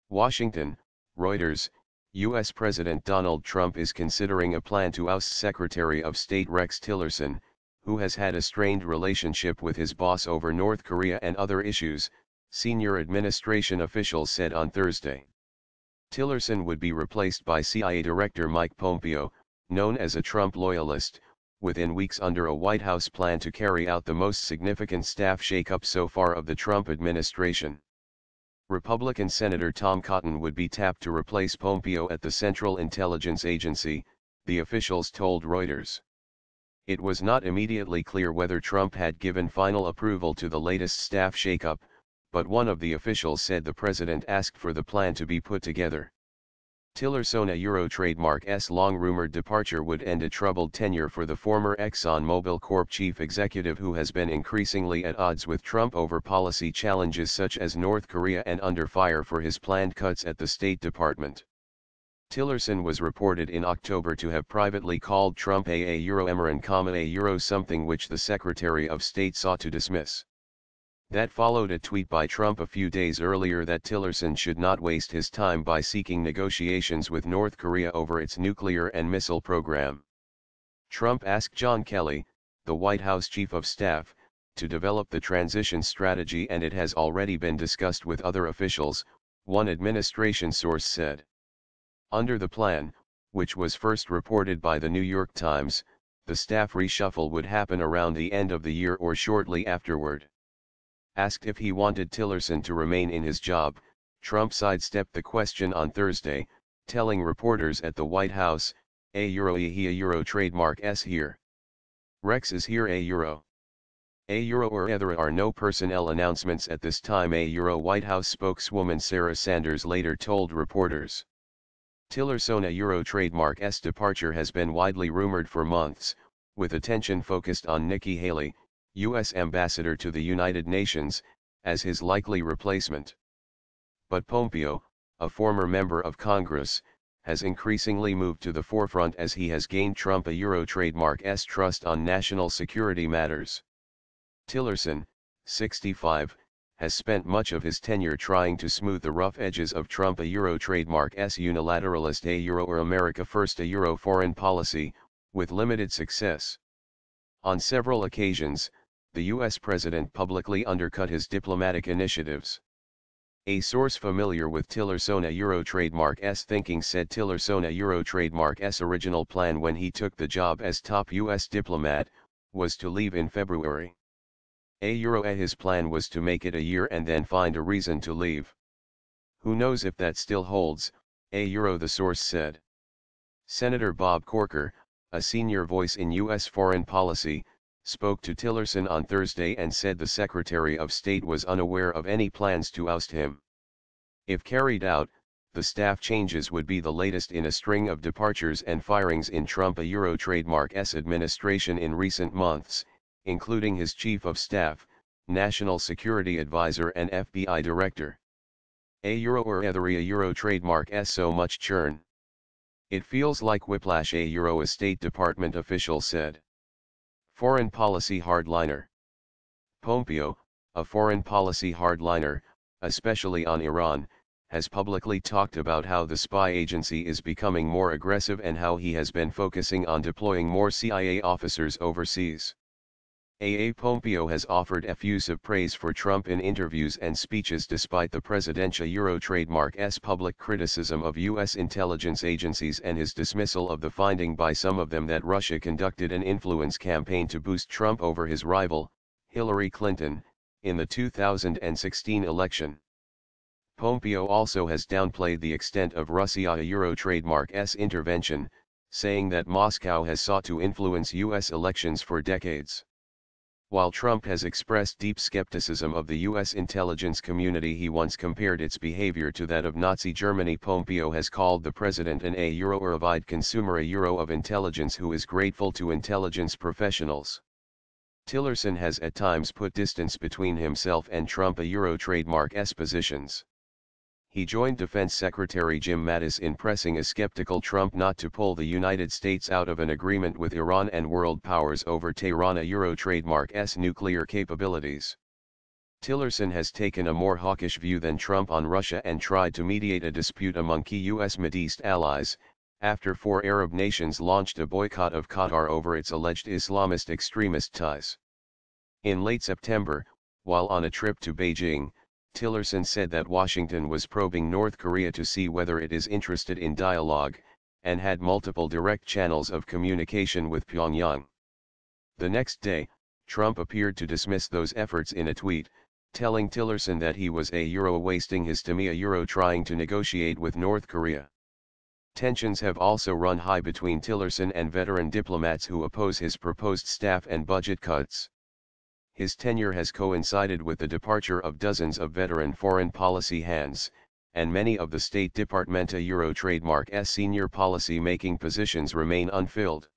Washington, Reuters, U.S. President Donald Trump is considering a plan to oust Secretary of State Rex Tillerson, who has had a strained relationship with his boss over North Korea and other issues, senior administration officials said on Thursday. Tillerson would be replaced by CIA Director Mike Pompeo, known as a Trump loyalist, within weeks under a White House plan to carry out the most significant staff shakeup so far of the Trump administration. Republican Senator Tom Cotton would be tapped to replace Pompeo at the Central Intelligence Agency, the officials told Reuters. It was not immediately clear whether Trump had given final approval to the latest staff shakeup, but one of the officials said the president asked for the plan to be put together. Tillerson, a Euro trademark's long-rumored departure would end a troubled tenure for the former ExxonMobil Corp chief executive, who has been increasingly at odds with Trump over policy challenges such as North Korea and under fire for his planned cuts at the State Department. Tillerson was reported in October to have privately called Trump a Euro Emeran, a Euro something, which the Secretary of State sought to dismiss. That followed a tweet by Trump a few days earlier that Tillerson should not waste his time by seeking negotiations with North Korea over its nuclear and missile program. Trump asked John Kelly, the White House chief of staff, to develop the transition strategy, and it has already been discussed with other officials, one administration source said. Under the plan, which was first reported by the New York Times, the staff reshuffle would happen around the end of the year or shortly afterward. Asked if he wanted Tillerson to remain in his job, Trump sidestepped the question on Thursday, telling reporters at the White House, "A Euro trademark S here. Rex is here a Euro. A Euro or there are no personnel announcements at this time," a Euro White House spokeswoman Sarah Sanders later told reporters. Tillerson, a Euro trademark S departure has been widely rumored for months, with attention focused on Nikki Haley, U.S. Ambassador to the United Nations, as his likely replacement. But Pompeo, a former member of Congress, has increasingly moved to the forefront as he has gained Trump a Euro trademark's trust on national security matters. Tillerson, 65, has spent much of his tenure trying to smooth the rough edges of Trump a Euro trademark's unilateralist a Euro or America First a Euro foreign policy, with limited success. On several occasions, the U.S. president publicly undercut his diplomatic initiatives. A source familiar with Tillerson a Euro trademark's thinking said Tillerson a Euro trademark's original plan when he took the job as top U.S. diplomat was to leave in February. His plan was to make it a year and then find a reason to leave. Who knows if that still holds, the source said. Senator Bob Corker, a senior voice in U.S. foreign policy, spoke to Tillerson on Thursday and said the Secretary of State was unaware of any plans to oust him. If carried out, the staff changes would be the latest in a string of departures and firings in Trump a Euro trademark's administration in recent months, including his chief of staff, national security advisor and FBI director. A Euro trademark's so much churn. It feels like whiplash, a State Department official said. Foreign policy hardliner. Pompeo, a foreign policy hardliner, especially on Iran, has publicly talked about how the spy agency is becoming more aggressive and how he has been focusing on deploying more CIA officers overseas. Pompeo has offered effusive praise for Trump in interviews and speeches despite the presidential Euro trademark's public criticism of U.S. intelligence agencies and his dismissal of the finding by some of them that Russia conducted an influence campaign to boost Trump over his rival, Hillary Clinton, in the 2016 election. Pompeo also has downplayed the extent of Russia Euro trademark's intervention, saying that Moscow has sought to influence U.S. elections for decades. While Trump has expressed deep skepticism of the U.S. intelligence community, he once compared its behavior to that of Nazi Germany. Pompeo has called the president an a Euro or avid consumer, a Euro of intelligence who is grateful to intelligence professionals. Tillerson has at times put distance between himself and Trump a Euro trademark's positions. He joined Defense Secretary Jim Mattis in pressing a skeptical Trump not to pull the United States out of an agreement with Iran and world powers over Tehran a Euro trademark's nuclear capabilities. Tillerson has taken a more hawkish view than Trump on Russia and tried to mediate a dispute among key U.S. Mideast allies, after 4 Arab nations launched a boycott of Qatar over its alleged Islamist extremist ties. In late September, while on a trip to Beijing, Tillerson said that Washington was probing North Korea to see whether it is interested in dialogue, and had multiple direct channels of communication with Pyongyang. The next day, Trump appeared to dismiss those efforts in a tweet, telling Tillerson that he was wasting his time trying to negotiate with North Korea. Tensions have also run high between Tillerson and veteran diplomats who oppose his proposed staff and budget cuts. His tenure has coincided with the departure of dozens of veteran foreign policy hands, and many of the State Department trademark's senior policy-making positions remain unfilled.